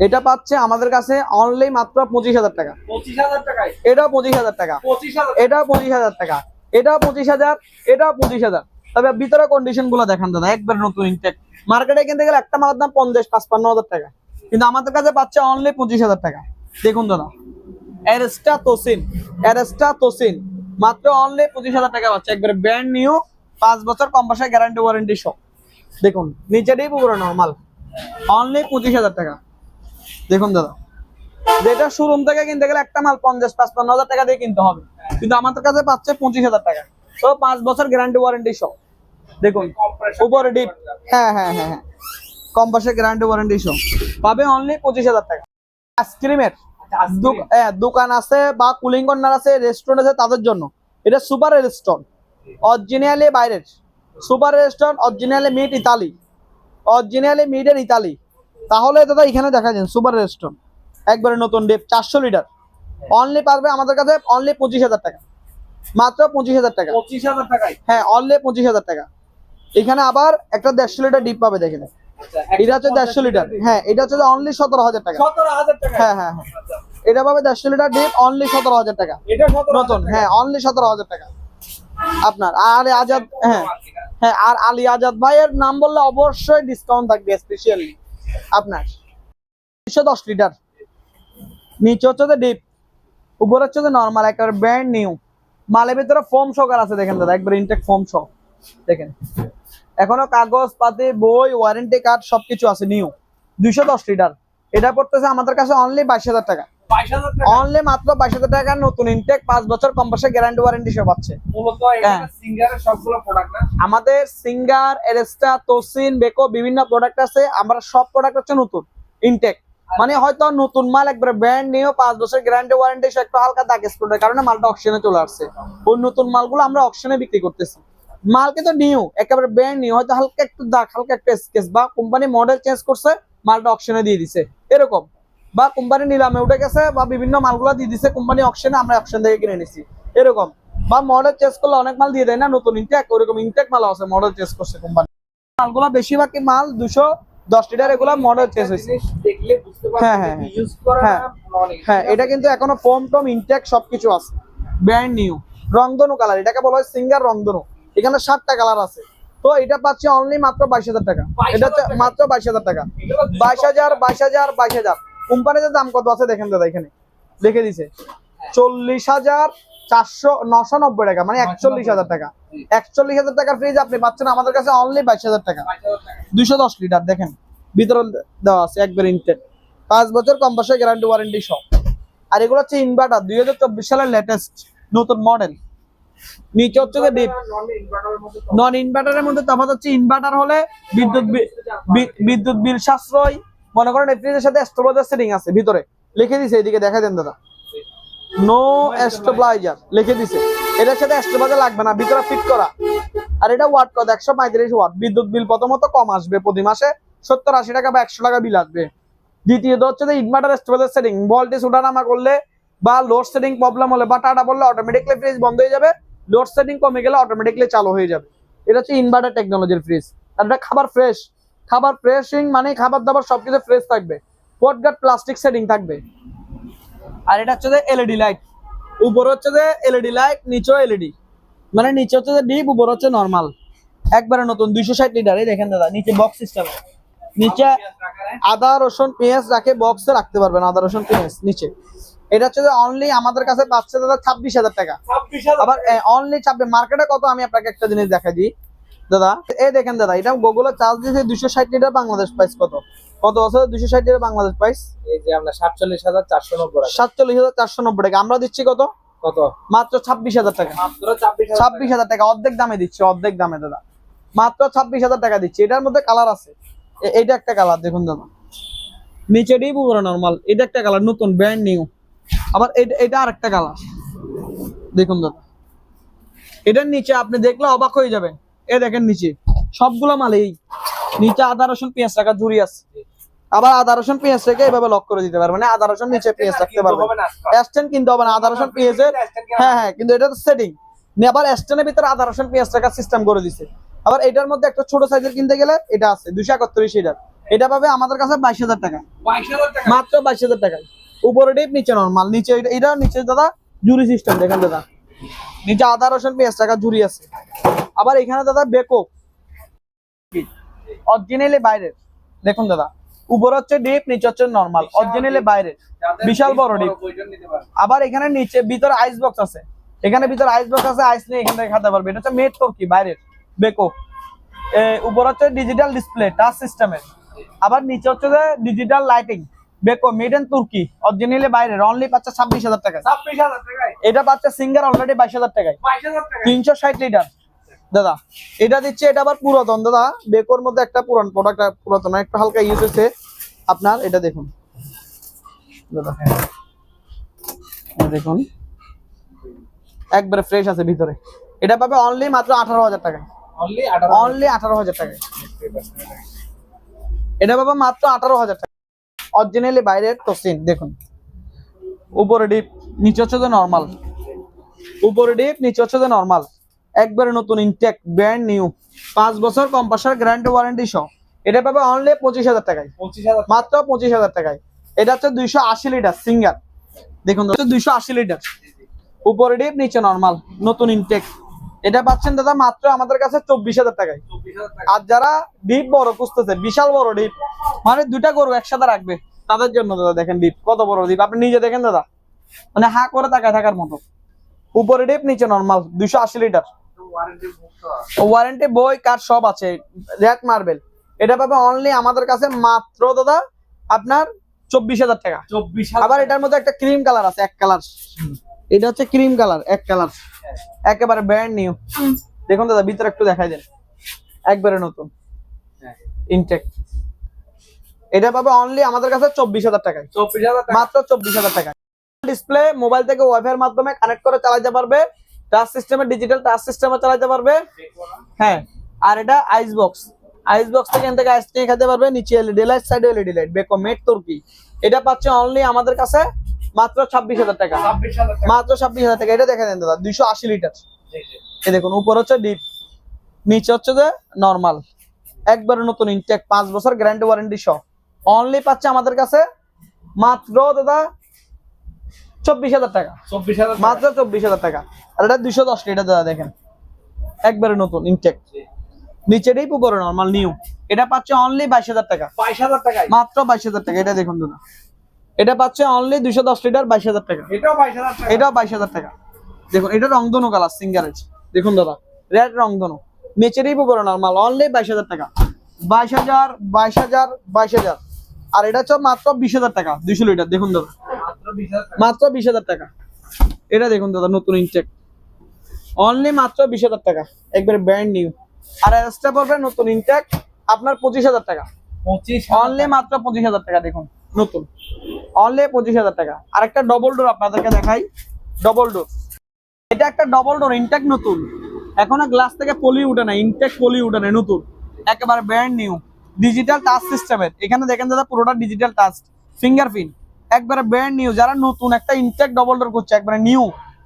এটা পাচ্ছে আমাদের কাছে অনলি মাত্র 25,000 টাকা। 25,000 টাকায় এটাও 25,000 টাকা, 25,000 এটাও 25,000 টাকা, এটাও 25,000, এটাও 25,000। তবে ভিতরে কন্ডিশন গুলো দেখেন দাদা, একবার নতুন ইনটেক। মার্কেটে কিনতে গেলে একটা মালের দাম 50-55,000 টাকা, কিন্তু আমাদের কাছে পাচ্ছে অনলি 25,000 টাকা। দেখুন দাদা, অ্যারেস্টা তোসিন মাত্র অনলি 25,000 টাকা পাচ্ছে, একবারে ব্র্যান্ড নিউ, 5 বছর কম্পাসের গ্যারান্টি ওয়ারেন্টি সহ। দেখুন নিচে ডিপ, উপরে নরমাল, অনলি 25,000 টাকা। দেখুন দাদা, যেটা শোরুম থেকে কিনতে গেলে একটা মাল 50-55,000 টাকা দিয়ে কিনতে হবে, কিন্তু আমাদের কাছে পাচ্ছে 25,000 টাকা, তো 5 বছর গ্যারান্টি ওয়ারেন্টি সহ। দেখুন উপরে ডিপ, হ্যাঁ, কম্পাসের গ্যারান্টি ওয়ারেন্টি সহ পাবে অনলি 25,000 টাকা। আইসক্রিমের দোকান আছে বা কুলিং কর্নার আছে, রেস্টুরেন্ট আছে, তাদের জন্য এটা সুপার রেস্টুরেন্ট, অরিজিনালি বাইরের super restaurant, originally mid Italy, originally mid এর ইতালি। তাহলে দাদা এখানে দেখা যায় সুপার রেস্টুরেন্ট, একবারে নতুন ডিপ, 400 লিটার, অনলি পারবে আমাদের কাছে অনলি 25,000 টাকা, মাত্র 25,000 টাকা। 25,000 টাকায়, হ্যাঁ, অনলি 25,000 টাকা। এখানে আবার একটা 150 লিটার ডিপ পাবে, দেখেন এটা হচ্ছে 150 লিটার, হ্যাঁ এটা হচ্ছে অনলি 17,000 টাকা। 17,000 টাকা, হ্যাঁ, এটা পাবে 150 লিটার ডিপ, অনলি 17,000 টাকা, এটা 17,000 নতুন, হ্যাঁ অনলি 17,000 টাকা আপনার। আর আজাদ, হ্যাঁ আর আলী আজাদ ভাইয়ের নাম বললে অবশ্যই ডিসকাউন্ট থাকবে স্পেশালি আপনার। 210 লিটার, নিচে হচ্ছে ডিপ, উপরে হচ্ছে নরমাল, একেবারে ব্র্যান্ড নিউ, মালের ভিতরে ফোম সহকার আছে। দেখেন দাদা, একবার ইনটেক ফোম সহ, দেখেন এখনো কাগজ পাতি, বই, ওয়ারেন্টি কার্ড সবকিছু আছে, নিউ। 210 লিটার, এটা পড়তেছে আমাদের কাছে অনলি 22,000 টাকা, 22,000 টাকা, অনলি মাত্র 22,000 টাকা, নতুন ইনটেক, 5 বছর কম্পাসের গ্যারান্টি ওয়ারেন্টি সব আছে। মূলত এখানে সিঙ্গারের সবগুলো প্রোডাক্ট না, আমাদের সিঙ্গার, এরেস্টা, তোসিন, বেকো বিভিন্ন প্রোডাক্ট আছে, আমরা সব প্রোডাক্ট হচ্ছে নতুন ইনটেক, মানে হয়তো নতুন মাল, একবারে ব্র্যান্ড নিউ, 5 বছর গ্যারান্টি ওয়ারেন্টি, একটু হালকা দাগ স্পটের কারণে মালটা অকশনে চলে আসছে। ওই নতুন মালগুলো আমরা অকশনে বিক্রি করতেছি, মাল কিন্তু নিউ, একেবারে ব্র্যান্ড নিউ, হয়তো হালকা একটু দাগ, হালকা একটা স্কেচ, বা কোম্পানি মডেল চেঞ্জ করছে, মালটা অকশনে দিয়ে দিছে এরকম, বা কোম্পানি নিলামে উঠে গেছে, বা বিভিন্ন মালগুলো দিয়ে দিছে কোম্পানি অকশনে, আমরা অকশন থেকে কিনে নিছি এরকম, বা মডেল চেঞ্জ করলে অনেক মাল দিয়ে দেয় না নতুন ইনটেক, ওরকম ইনটেক মাল আছে মডেল চেঞ্জ করছে কোম্পানি। মালগুলো বেশিরভাগই মাল 210 লিটার, এগুলো মডেল চেঞ্জ হয়েছে। দেখলে বুঝতে পারবেন ইউজ করা না, হ্যাঁ এটা কিন্তু এখনো ফোম টম ইনটেক সবকিছু আছে, ব্র্যান্ড নিউ, রংধনু কালার, এটাকে বলা হয় সিঙ্গার রংধনু। এখানে 7টা কালার আছে, তো এটা পাচ্ছি অনলি মাত্র 22,000 টাকা, এটা হচ্ছে মাত্র 22,000 টাকা, 22,000। কোম্পানিতে দাম কত আছে দেখেন দাদা, এখানে লিখে দিছে 40,990 টাকা, মানে 41,000 টাকা। 41,000 টাকার ফ্রিজ আপনি পাচ্ছেন আমাদের কাছে অনলি 22,000 টাকা। 210 লিটার, দেখেন ভিতরে দেওয়া আছে, একবার ইনটেক, 5 বছর কম্পাসের গ্যারান্টি ওয়ারেন্টি সহ। আর এগুলো হচ্ছে ইনভার্টার, 2024 সালের লেটেস্ট নতুন মডেল। নিচে হচ্ছে ডিপ, নন ইনভার্টারের মধ্যে তফাৎ হচ্ছে, ইনভার্টার হলে বিদ্যুৎ বিল সাশ্রয়, মনে করেন এই ফ্রিজের সাথে স্টেবিলাইজার সেটিং আছে, ভিতরে লিখে দিছে, এদিকে দেখা দেন দাদা, নো স্টেবিলাইজার লিখে দিছে, এটার সাথে স্টেবিলাইজার লাগবে না, ভিতরে ফিট করা। আর এটা ওয়াট কত, 135 ওয়াট। বিদ্যুৎ বিল প্রথমত কম আসবে, প্রতি মাসে 70-80 টাকা বা 100 টাকা বিল আসবে। দ্বিতীয়ত হচ্ছে যে ইনভার্টার স্টেবিলাইজার সেটিং, ভোল্টেজ ওঠানামা করলে বা লোড সেটিং প্রবলেম হলে বা টাটা বললে অটোমেটিকলি ফ্রিজ বন্ধ হয়ে যাবে, লোড সেটিং কমে গেলে অটোমেটিকলি চালু হয়ে যাবে। এটা হচ্ছে ইনভার্টার টেকনোলজির ফ্রিজ। আর এটা খাবার ফ্রেশ, খাবার ফ্রেশিং মানে খাবার দাবার সবকিছু ফ্রেশ থাকবে, পটগার্ড প্লাস্টিক সেটিং থাকবে। আর এটা হচ্ছে যে এলইডি লাইট, উপরে হচ্ছে যে এলইডি লাইট, নিচেও এলইডি, মানে নিচে হচ্ছে যে ডিপ, উপরে হচ্ছে নরমাল। একবারে নতুন 260 লিটার। এই দেখেন দাদা, নিচে বক্স সিস্টেম, নিচে আদা রসুন পেঁয়াজ রাখে, বক্সে রাখতে পারবেন আদা রসুন পেঁয়াজ নিচে। এটা হচ্ছে যে অনলি আমাদের কাছে পাচ্ছে দাদা 26,000 টাকা। 26,000 আবার অনলি 26, মার্কেটে কত আমি আপনাকে একটা জিনিস দেখা দিই দাদা। এই দেখেন দাদা, এটা গুগলে চার্জ দিয়েছে 260 লিটার বাংলাদেশ প্রাইস কত বছর 260 লিটার বাংলাদেশ প্রাইস এই যে আমরা 47,490 টাকা। 47,490 টাকা। আমরা দিচ্ছি কত? কত? মাত্র 26,000 টাকা। মাত্র 26,000 26,000 টাকা, অর্ধেক দামে দিচ্ছি, অর্ধেক দামে দাদা, মাত্র 26,000 টাকা দিচ্ছি। এটার মধ্যে কালার আছে, এইটা একটা কালার দেখুন দাদা, নিচে ডিপ উপরে নরমাল, এটা একটা কালার নতুন ব্র্যান্ড নিউ। আবার এটা আরেকটা কালার দেখুন দাদা, এটার নিচে আপনি দেখলে অবাক হয়ে যাবেন। এ দেখেন নিচে সবগুলো মাল এই নিচে আদা রসুন পেঁয়াজ রাখা ঝুড়ি আছে। আবার আদা রসুন পেঁয়াজ রেখে এভাবে লক করে দিতে পারবেন, মানে আদা রসুন নিচে পেঁয়াজ রাখতে পারবেন। স্ট্যান্ড কিনতে হবে না, আদা রসুন পেঁয়াজের, হ্যাঁ কিন্তু এটা তো সেটিং। আবার স্ট্যান্ডের ভিতরে আদা রসুন পেঁয়াজ রাখার সিস্টেম করে দিছে। আবার এটার মধ্যে একটা ছোট সাইজের কিনতে গেলে এটা আছে 231 লিটার, এটা পাবে আমাদের কাছে 22,000 টাকা, 22,000 টাকা মাত্র 22,000 টাকায়। উপরে ডিপ নিচে নরমাল, নিচে এটা নিচে দাদা ঝুড়ি সিস্টেম দেখেন দাদা, নিচে আদা রসুন পেঁয়াজ রাখার ঝুড়ি আছে। আবার এখানে দাদা বেকো অরিজিনালি বাইরের দেখুন দাদা, উপরে হচ্ছে ডিপ নিচে হচ্ছে নরমাল, অরিজিনালি বাইরের, বিশাল বড় ডিপ। আবার এখানে নিচে ভিতরে আইস বক্স আছে, এখানে ভিতরে আইস বক্স আছে, আইস নিয়ে এখান থেকে খেতে পারবে। এটা হচ্ছে মেড তুর্কি বাইরের বেকো। উপর হচ্ছে ডিজিটাল ডিসপ্লে টাচ সিস্টেমের, আবার নিচে হচ্ছে যে digital lighting, Beko made in তুর্কি, অরিজিনালি বাইরের। অনলি পাচ্ছে 26,000 টাকা। 26,000 টাকায় এটা পাচ্ছে সিঙ্গার অলরেডি 22,000 টাকায়, 22,000 টাকা। 360 লিটার দাদা। এটা দিচ্ছে, এটা আবার পুরাতন দাদা, বেকোর মধ্যে একটা পুরান প্রোডাক্ট, পুরাতন একটু হালকা ইউজ হয়েছে আপনার। এটা দেখুন দাদা, এই দেখুন একবারে ফ্রেশ আছে ভিতরে। এটা পাবে অনলি মাত্র 18,000 টাকায়, অনলি 18 অনলি 18,000 টাকায়। এটা পাবে মাত্র 18,000 টাকা, অরিজিনালি বাইরের টসিন দেখুন, উপরে ডিপ নিচে হচ্ছে যে নরমাল, উপরে ডিপ নিচে হচ্ছে যে নরমাল, একবারে নতুন ইনটেক ব্র্যান্ড নিউ, 5 বছর কম্পাসার গ্যারান্টি ওয়ারেন্টি সহ। এটা পাবে অনলি 25,000 টাকায়, 25,000 মাত্র 25,000 টাকায়। এটা হচ্ছে 280 লিটার সিঙ্গার দেখুন, 280 লিটার, উপরে ডিপ নিচে নরমাল, নতুন ইনটেক। এটা পাচ্ছেন দাদা মাত্র আমাদের কাছে 24,000 টাকায়। 24,000 টাকা। আর যারা ডিপ বড় খুঁজতেছে, বিশাল বড় ডিপ, মানে দুইটা গরু একসাথে রাখবে, তাদের জন্য দাদা দেখেন ডিপ কত বড় ডিপ, আপনি নিজে দেখেন দাদা, মানে হা করে তাকায় থাকার মতো। উপরে ডিপ নিচে নরমাল, 280 লিটার, ওয়ারেন্টি মুক্ত। ওয়ারেন্টি বই কার্ড সব আছে, রেড মার্বেল। এটা পাবে অনলি আমাদের কাছে মাত্র দাদা আপনার 24,000 টাকা। 24,000 আবার এটার মধ্যে একটা ক্রিম কালার আছে, এক কালার, এটা হচ্ছে ক্রিম কালার, এক কালার, একেবারে ব্র্যান্ড নিউ। দেখুন দাদা ভিতরে একটু দেখাই দেন, একবারে নতুন ইনটেক। এটা পাবে অনলি আমাদের কাছে 24,000 টাকায়, 24,000 টাকা। মাত্র 24,000 টাকায়। ডিসপ্লে মোবাইল থেকে ওয়াইফাই এর মাধ্যমে কানেক্ট করে চালাতে পারবে, টাচ সিস্টেমে, ডিজিটাল টাচ সিস্টেমে চালাতে পারবে। হ্যাঁ, আর এটা আইস বক্স, আইস বক্স থেকে এখান থেকে আইস নিয়ে খেতে পারবে। নিচে এলইডি লাইট, সাইডে এলইডি লাইট, বেকো মেড তুর্কি। এটা পাচ্ছে অনলি আমাদের কাছে মাত্র 26,000 টাকা, 26,000 টাকা। মাত্র 26,000 টাকা। এটা দেখে দেন দাদা, 280 লিটার। এই দেখুন উপর হচ্ছে ডিপ, নিচে হচ্ছে যে নরমাল, একবারে নতুন ইনটেক, 5 বছর গ্যারান্টি ওয়ারেন্টি সহ। অনলি পাচ্ছে আমাদের কাছে মাত্র দাদা 24,000 টাকা, 24,000 টাকা। মাত্র 24,000 টাকা। আর এটা 210 লিটার দাদা দেখেন, একবারে নতুন ইনটেক, নিচে ডিপ উপরে নরমাল নিউ। এটা পাচ্ছে অনলি 22,000 টাকা, 22,000 টাকায়। মাত্র 22,000 টাকা। এটা দেখুন দাদা, এটা পাচ্ছে অনলি 210 লিটার, 22,000 টাকা। এটাও 22,000 টাকা। এটাও 22,000 টাকা। দেখুন এটা রংধনু কালার সিঙ্গারেজ দেখুন দাদা, রেড রংধনু, নিচে ডিপ উপরে নরমাল, অনলি 22,000 টাকা, 22,000, 22,000, 22,000। আর এটা হচ্ছে মাত্র 20,000 টাকা, 200 লিটার দেখুন দাদা, মাত্র 20,000 টাকা। মাত্র 20,000 টাকা। এটা দেখুন দাদা নতুন ইনটেক, অনলি মাত্র 20,000 টাকা, একবারে ব্র্যান্ড নিউ। আর এক্সট্রা পড়বে নতুন ইনটেক আপনার 25,000 টাকা, 25,000 অনলি মাত্র 25,000 টাকা। দেখুন নতুন, অনলি 25,000 টাকা। আর একটা ডবল ডোর আপনাদেরকে দেখাই, ডবল ডোর। এটা একটা ডবল ডোর ইনটেক নতুন, এখনো গ্লাস থেকে পলি উঠে না, ইনটেক পলি উঠে না, নতুন একেবারে ব্র্যান্ড নিউ, ডিজিটাল টাচ সিস্টেমের। এখানে দেখেন দাদা পুরোটা ডিজিটাল টাচ, ফিঙ্গারপ্রিন্ট, একবারে ব্র্যান্ড নিউ। যারা নতুন একটা ইনটেক ডবল ডোর করছে, একবারে নিউ,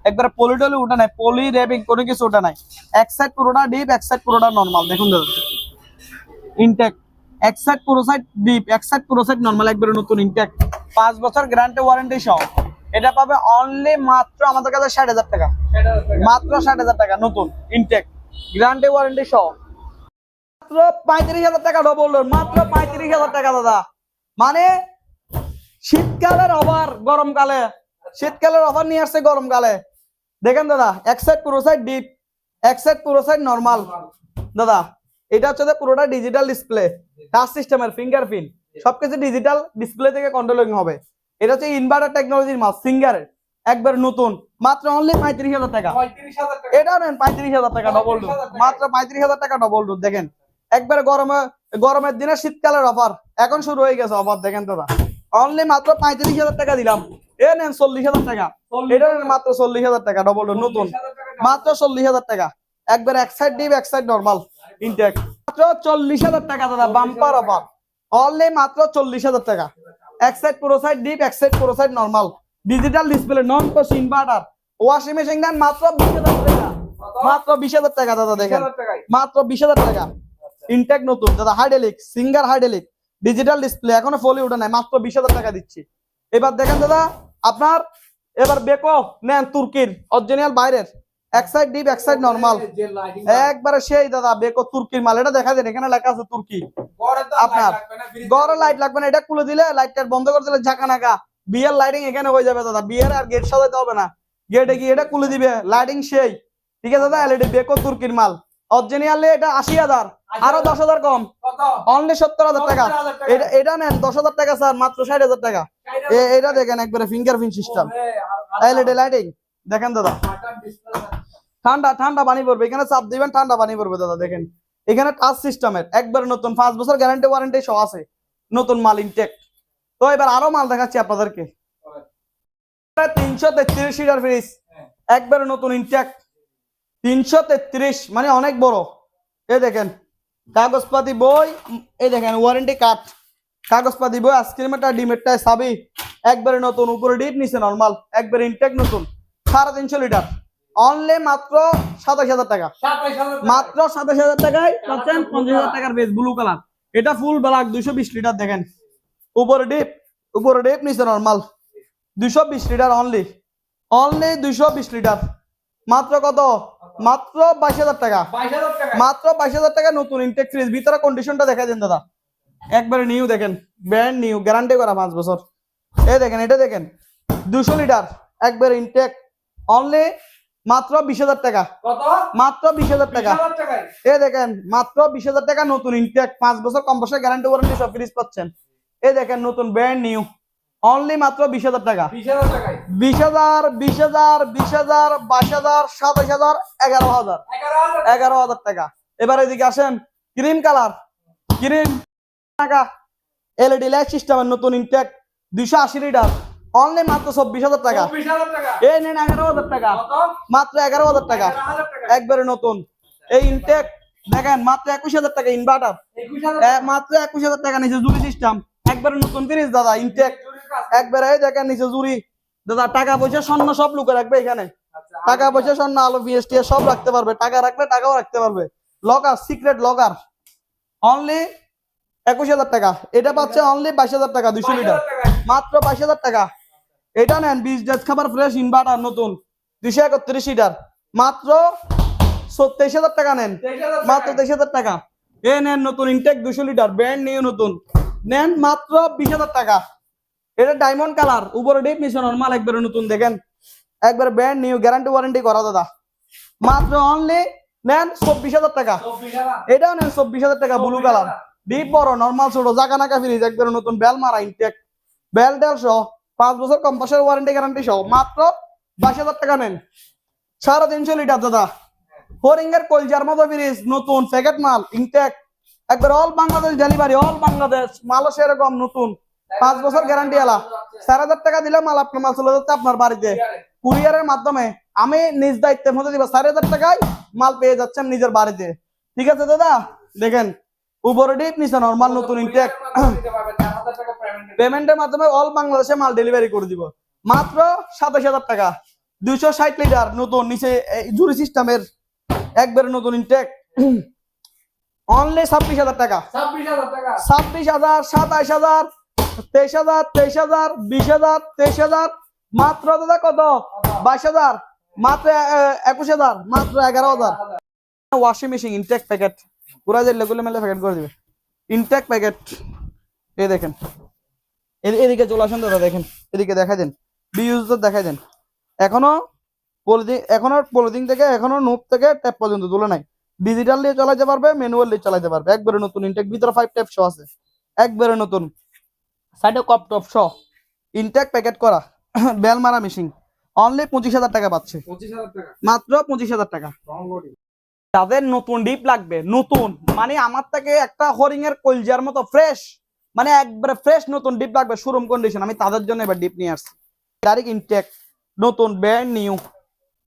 একবারে পলি টলি উঠে নাই, পলি রেবিং কোনো কিছু উঠে নাই, এক সাইড পুরোটা ডিপ, এক সাইড পুরোটা নরমাল। দেখুন দাদা ইনটেক এক্সাইড প্রোসাইড ডিপ, এক্সাইড প্রোসাইড নরমাল, একবারে নতুন ইনটেক, 5 বছর গ্যারান্টি ওয়ারেন্টি সহ। এটা পাবে অনলি মাত্র আমাদের কাছে 60,000 টাকা, মাত্র 60,000 টাকা নতুন ইনটেক, গ্যারান্টি ওয়ারেন্টি সহ। মাত্র 35,000 টাকা ডবল ডোর, মাত্র 35,000 টাকা দাদা। মানে শীতকালের অফার গরমকালে, শীতকালের অফার নিয়ে আসছে গরমকালে। দেখেন দাদা, এক্সাইড প্রোসাইড ডিপ, এক্সাইড প্রোসাইড নরমাল দাদা। এটা হচ্ছে পুরোটা ডিজিটাল ডিসপ্লে, টাচ সিস্টেমের, ফিঙ্গারপ্রিন্ট, সবকিছু ডিজিটাল ডিসপ্লে থেকে কন্ট্রোলিং হবে। এটা হচ্ছে ইনভার্টার টেকনোলজির মাল, সিঙ্গারের, একবার নতুন, মাত্র অনলি 35,000 টাকা। এটা নেন 35,000 টাকা ডবল ডোর, মাত্র 35,000 টাকা ডবল ডোর। দেখেন একবারে গরমের দিনে শীতকালের অফার এখন শুরু হয়ে গেছে অফার। দেখেন দাদা, অনলি মাত্র 35,000 টাকা দিলাম। এ নেন 40,000 টাকা, এটা নেন মাত্র 40,000 টাকা ডবল ডোর নতুন, মাত্র 40,000 টাকা। একবার এক সাইড ডিপ, এক সাইড নরমাল ইনটেক, মাত্র 40,000 টাকা দাদা, বাম্পার অফার, অনলি মাত্র 40,000 টাকা। এক সাইড পুরো সাইড ডিপ, এক সাইড পুরো সাইড নরমাল, ডিজিটাল ডিসপ্লে, নন কোচ ইনভার্টার, ওয়াশিং মেশিন দেন মাত্র 20,000 টাকা, মাত্র 20,000 টাকা দাদা। দেখেন মাত্র 20,000 টাকা ইনটেক নতুন দাদা, হাইডেলিক, সিঙ্গার হাইডেলিক, ডিজিটাল ডিসপ্লে, এখনো ফলি ওঠে নাই, মাত্র 20,000 টাকা দিচ্ছি। এবার দেখেন দাদা আপনার, এবার বেকো নেন তুর্কির অরিজিনাল বাইরের, এক সাইড ডিপ, এক সাইড নরমাল, একবারে সেই দাদা বেকো তুর্কির মাল। এটা দেখা যায় এখানে লেখা আছে তুর্কি। আপনার গড়ে লাইট লাগবে না, এটা খুলে দিলে লাইটটা বন্ধ করে দিলে ঝাঁকা নাকা বিয়ের লাইটিং এখানে হয়ে যাবে দাদা। বিয়ের আর গেট সাজাতে হবে না, গেটে গিয়ে এটা খুলে দিবে, লাইটিং সেই। ঠিক আছে দাদা, এলইডি বেকো তুর্কির মাল অরিজিনালি। এটা 80,000, আরো 10,000 কম, অনলি 70,000 টাকা। এটা নেন 10,000 টাকা স্যার, মাত্র 60,000 টাকা। এটা দেখেন একবারে ফিঙ্গারপ্রিন্ট সিস্টেম, এলইডি লাইটিং। দেখেন দাদা ঠান্ডা ঠান্ডা পানি পড়বে, এখানে চাপ দিবেন ঠান্ডা পানি পড়বে দাদা। দেখেন এখানে টাচ সিস্টেমের, একবারে নতুন, 5 বছর গ্যারান্টি ওয়ারেন্টি সহ আছে, নতুন মাল ইনটেক। তো এবার আরো মাল দেখাচ্ছি আপনাদেরকে। 333 লিটার ফ্রিজ, একবারে নতুন ইনটেক, 333, মানে অনেক বড়। এই দেখেন কাগজপাতি বই, এই দেখেন ওয়ারেন্টি কার্ড, কাগজপাতি বই, আইসক্রিমেরটা, ডিমেরটা, সাবি, একবারে নতুন, উপরে ডিপ নিচে নরমাল, একবারে ইনটেক নতুন, 350 লিটার, অনলি মাত্র 27,000 টাকা, মাত্র 27,000 টাকায় পাচ্ছেন 50,000 টাকার বেস, ব্লু কালার। এটা ফুল ব্ল্যাক, 220 লিটার। দেখেন উপরে ডিপ নিচে নরমাল, 220 লিটার, অনলি 220 লিটার, মাত্র কত, মাত্র 22,000 টাকা, মাত্র 22,000 টাকা নতুন ইনটেক ফ্রিজ। ভিতরে কন্ডিশনটা দেখা দেন দাদা, একবারে নিউ, দেখেন ব্র্যান্ড নিউ, গ্যারান্টি করা 5 বছর। এই দেখেন, এটা দেখেন 200 লিটার, একবারে ইনটেক, অনলি মাত্র 20,000 টাকা, মাত্র 20,000 টাকা। এই দেখেন মাত্র 20,000 টাকা নতুন ইনটেক, 5 বছর কম বছর গ্যারান্টি ওয়ারেন্টি সব ফ্রিজ পাচ্ছেন। এই দেখেন নতুন ব্র্যান্ড নিউ, অনলি মাত্র 20,000 টাকা, 20,000, 20,000, 20,000, 22,000, 27,000, 11,000 টাকা। এবার এদিকে আসেন, ক্রিম কালার, ক্রিম টাকা, এলইডি লাইট সিস্টেমের নতুন ইনটেক, 280 লিটার, অনলি মাত্র 24,000 টাকা। এই নেন 11,000 টাকা, মাত্র 11,000 টাকা, একবারে নতুন। এই ইনটেক দেখেন মাত্র 21,000 টাকা, ইনভার্টার মাত্র 21,000 টাকা, নিচে জুরি সিস্টেম, একবারে নতুন ফ্রিজ দাদা, ইনটেক একবারে। এই দেখেন নিচে জুরি দাদা, টাকা পয়সা স্বর্ণ সব লুকে রাখবে এখানে, টাকা পয়সা স্বর্ণ আলো বিএসটি সব রাখতে পারবে, টাকা রাখলে টাকাও রাখতে পারবে, লকার, সিক্রেট লকার, অনলি 21,000 টাকা। এটা পাচ্ছে অনলি 22,000 টাকা, 200 লিটার, মাত্র 22,000 টাকা। এটা নেন 20 ডেজ খাবার ফ্রেশ ইনভার্টার নতুন, 231 লিটার, মাত্র 23,000 টাকা নেন, মাত্র 23,000 টাকা। এ নেন নতুন ইনটেক 200 লিটার, ব্র্যান্ড নিউ নতুন, নেন মাত্র 20,000 টাকা। এটা ডায়মন্ড কালার, উপরে ডিপ নিচে নরমাল, একবারে নতুন। দেখেন একবারে ব্র্যান্ড নিউ, গ্যারান্টি ওয়ারেন্টি করা দাদা, মাত্র অনলি নেন 24,000 টাকা। এটাও নেন 24,000 টাকা, ব্লু কালার, ডিপ বড়, নরমাল ছোট, জাকা নাকা ফ্রিজ, একবারে নতুন, বেল মারা ইনটেক, বেল টেল সহ, 5 বছর কম্পাসের ওয়ারেন্টি গ্যারান্টি সহ, মাত্র 22,000 টাকা নেন, 350 লিটার দাদা। ফোরিংয়ের কলজার মতো ফ্রিজ নতুন, প্যাকেট মাল ইনটেক, একবার all Bangladesh delivery, all Bangladesh, মালও সেরকম নতুন, 5 বছর গ্যারান্টি এলা। 4,000 টাকা দিলে মাল আপনার মাল চলে যাচ্ছে আপনার বাড়িতে কুরিয়ারের মাধ্যমে, আমি নিজ দায়িত্বের মধ্যে দিব, 4,000 টাকায় মাল পেয়ে যাচ্ছেন নিজের বাড়িতে। ঠিক আছে দাদা, দেখেন উপরে ডিপ নিচে নরমাল, নতুন ইনটেক, পেমেন্টের মাধ্যমে অল বাংলাদেশে মাল ডেলিভারি করে দিব, মাত্র 27,000 টাকা, 260 লিটার নতুন, নিচে জুরি সিস্টেমের, একবারে নতুন ইনটেক, অনলি 26,000 টাকা, 26,000 টাকা। 26,000, 27,000, 23,000, 23,000, 20,000, 23,000, মাত্র দাদা কত 22,000, মাত্র 21,000, মাত্র 11,000। ওয়াশিং মেশিন ইনটেক প্যাকেট পুরা যে লেগুলো মেলে প্যাকেট করে দিবে ইনটেক প্যাকেট। এই দেখেন এদিকে চলে আসেন দাদা, দেখেন এদিকে দেখা দেন, বিউজ দেখাই দেন। এখনো পলিথিন থেকে এখনো নোট থেকে ট্যাপ পর্যন্ত তুলে নাই। ডিজিটাল দিয়ে চালাতে পারবে, ম্যানুয়াল দিয়ে চালাতে পারবে, একবারে নতুন ইনটেক, ভিতরে 5 ট্যাপ শো আছে, একবারে নতুন, সাইডে কপ টপ শো, ইনটেক প্যাকেট করা বেল মারা মেশিন অনলি 25,000 টাকা পাচ্ছে, 25,000 টাকা। মাত্র 25,000 টাকা। রংগড়ি। তাদের নতুন ডিপ লাগবে, নতুন মানে আমার থেকে একটা হরিং এর কলজার মতো ফ্রেশ, মানে একবারে ফ্রেশ নতুন ডিপ লাগবে, শোরুম কন্ডিশন, আমি তাদের জন্য এবার ডিপ নিয়ে আসছি। ডাইরেক্ট ইনটেক নতুন ব্র্যান্ড নিউ,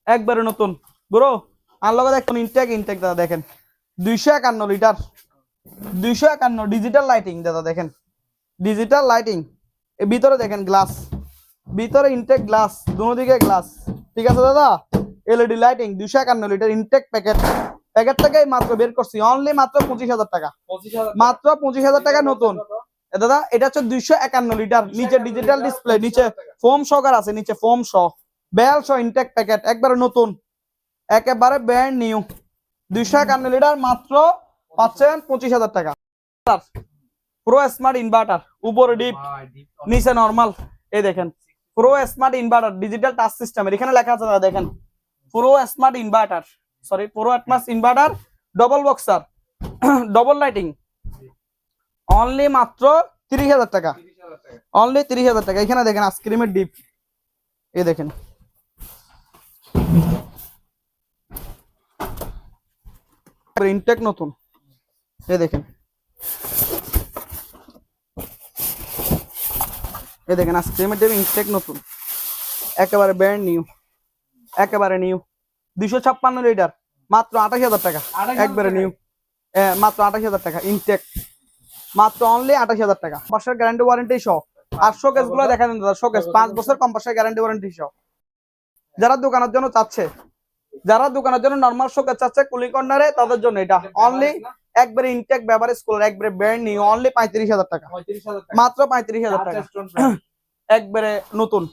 একবারে নতুন ব্রো। আর লগে দেখুন ইনটেক দাদা দেখেন 251 লিটার, 251 ডিজিটাল লাইটিং দাদা দেখেন, ডিজিটাল লাইটিং। এর ভিতরে দেখেন গ্লাস, ভিতরে ইনটেক গ্লাস, দুদিকে গ্লাস, ঠিক আছে দাদা। LED lighting 251 litre intake packet, packet থেকে মাত্র বের করছি অনলি মাত্র 25,000 টাকা, 25,000 মাত্র 25,000 টাকা নতুন। দাদা এটা হচ্ছে 251 লিটার, নিচে ডিজিটাল ডিসপ্লে, নিচে ফোম সহকার আছে, নিচে ফোম সহ, বেল সহ ইনটেক প্যাকেট, একবারে নতুন, একেবারে ব্র্যান্ড নিউ, 251 লিটার মাত্র পাচ্ছেন 25,000 টাকা। প্রো স্মার্ট ইনভার্টার, উপরে ডিপ নিচে নরমাল, এই দেখেন pro smart inverter digital touch সিস্টেমের, এখানে লেখা আছে দাদা দেখেন pro smart inverter, sorry pro smart inverter, double boxer, double lighting, only মাত্র 30,000 টাকা, 30,000 টাকা। অনলি 30,000 টাকা। এখানে দেখেন আইসক্রিমের ডিপ, এই দেখেন ইনটেক নতুন, এই দেখেন, এই দেখেন আইসক্রিমের ডিপ ইনটেক নতুন, একেবারে ব্র্যান্ড নিউ, একেবারে নিউ, 256 লিটার মাত্র 28,000 টাকা, 28,000 একবারে নিউ, মাত্র 28,000 টাকা ইনটেক, মাত্র অনলি 28,000 টাকা, 5 বছর গ্যারান্টি ওয়ারেন্টি সহ। আর শোকেস গুলো দেখা দেন দাদা, শোকেস 5 বছর কম্পাসের গ্যারান্টি ওয়ারেন্টি সহ। যারা দোকানের জন্য চাচ্ছে, যারা দোকানের জন্য নরমাল শোকেস চাচ্ছে কুলিং কর্নারে, তাদের জন্য এটা অনলি একবারে ইনটেক ব্যবহার স্কুল, একবারে ব্র্যান্ড নিউ, অনলি 35,000 টাকা, 35,000 টাকা। মাত্র 35,000 টাকা, Touch stone frame। একবারে নতুন।